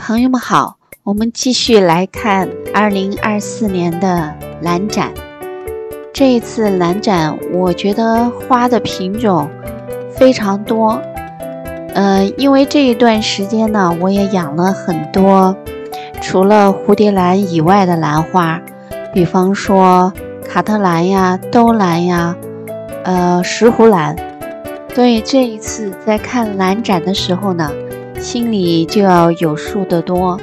朋友们好，我们继续来看2024年的兰展。这一次兰展，我觉得花的品种非常多。因为这一段时间呢，我也养了很多除了蝴蝶兰以外的兰花，比方说卡特兰呀、兜兰呀、石斛兰。所以这一次在看兰展的时候呢，心里就要有数得多。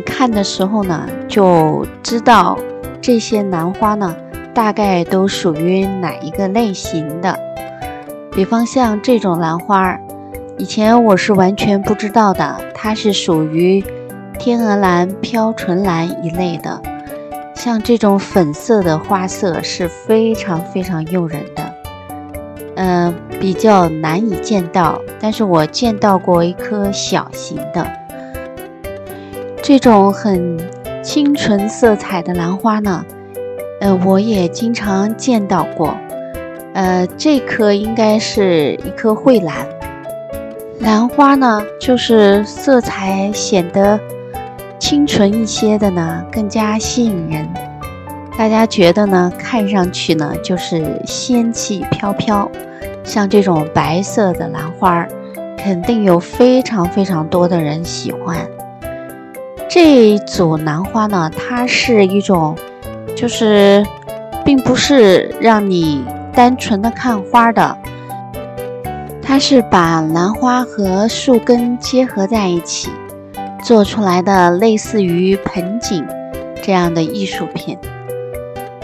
看的时候呢，就知道这些兰花呢，大概都属于哪一个类型的。比方像这种兰花，以前我是完全不知道的，它是属于天鹅兰、飘唇兰一类的。像这种粉色的花色是非常非常诱人的。比较难以见到，但是我见到过一颗小型的。这种很清纯色彩的兰花呢，我也经常见到过。这颗应该是一颗蕙兰。兰花呢，就是色彩显得清纯一些的呢，更加吸引人。大家觉得呢，看上去呢，就是仙气飘飘。像这种白色的兰花，肯定有非常非常多的人喜欢。这一组兰花呢，它是一种，就是并不是让你单纯的看花的，它是把兰花和树根结合在一起做出来的，类似于盆景这样的艺术品。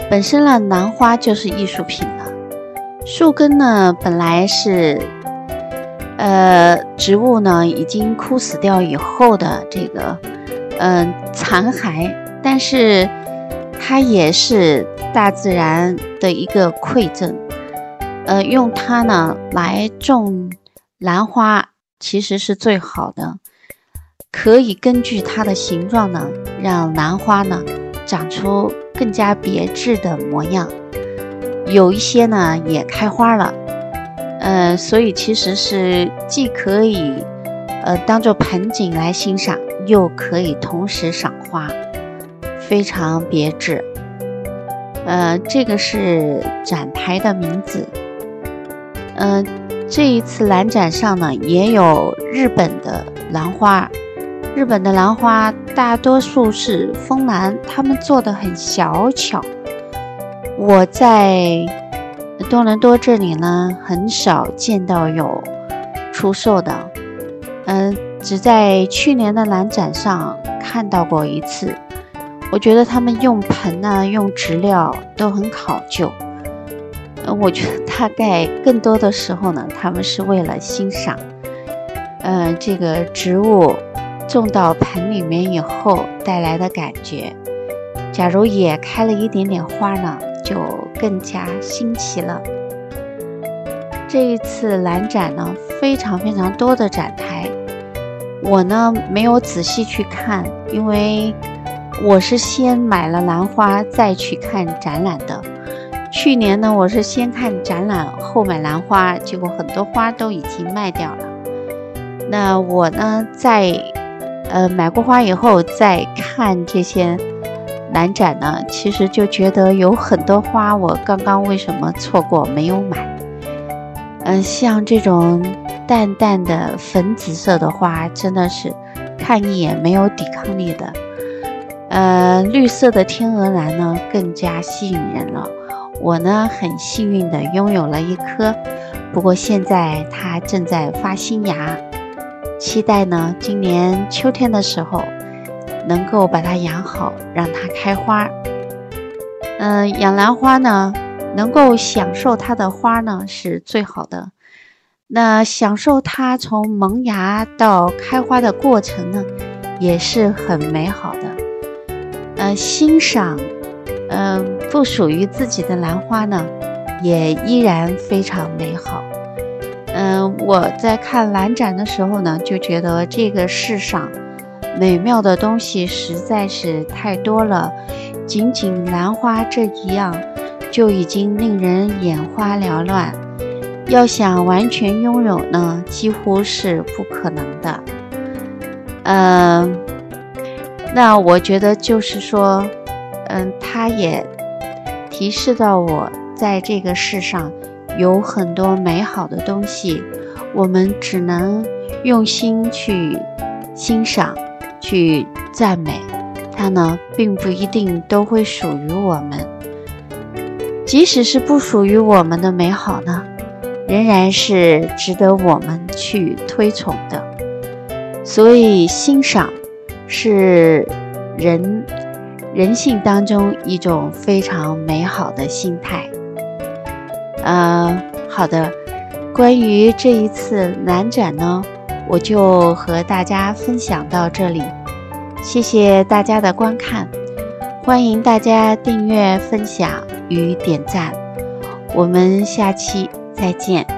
本身呢，兰花就是艺术品了。树根呢，本来是植物呢已经枯死掉以后的这个残骸，但是它也是大自然的一个馈赠。用它呢来种兰花其实是最好的，可以根据它的形状呢，让兰花呢长出更加别致的模样。有一些呢也开花了，所以其实是既可以当做盆景来欣赏，又可以同时赏花，非常别致。这个是展台的名字。这一次兰展上呢，也有日本的兰花。日本的兰花大多数是枫兰，他们做的很小巧。我在多伦多这里呢，很少见到有出售的，只在去年的兰展上看到过一次。我觉得他们用盆呢，用植料都很考究。我觉得大概更多的时候呢，他们是为了欣赏，这个植物种到盆里面以后带来的感觉。假如也开了一点点花呢，就更加新奇了。这一次兰展呢，非常非常多的展台，我呢没有仔细去看，因为我是先买了兰花再去看展览的。去年呢，我是先看展览后买兰花，结果很多花都已经卖掉了。那我呢，在买过花以后再看这些兰展呢，其实就觉得有很多花我刚刚为什么错过没有买。像这种淡淡的粉紫色的花，真的是看一眼没有抵抗力的。绿色的天鹅兰呢，更加吸引人了。我呢，很幸运的拥有了一颗，不过现在它正在发新芽，期待呢今年秋天的时候能够把它养好，让它开花。养兰花呢，能够享受它的花呢是最好的。那享受它从萌芽到开花的过程呢，也是很美好的。欣赏不属于自己的兰花呢，也依然非常美好。我在看兰展的时候呢，就觉得这个世上美妙的东西实在是太多了，仅仅兰花这一样就已经令人眼花缭乱，要想完全拥有呢，几乎是不可能的。那我觉得就是说，它也提示到我在这个世上有很多美好的东西，我们只能用心去欣赏，去赞美它呢，并不一定都会属于我们。即使是不属于我们的美好呢，仍然是值得我们去推崇的。所以欣赏是人性当中一种非常美好的心态。好的，关于这一次南展呢，我就和大家分享到这里，谢谢大家的观看，欢迎大家订阅、分享与点赞，我们下期再见。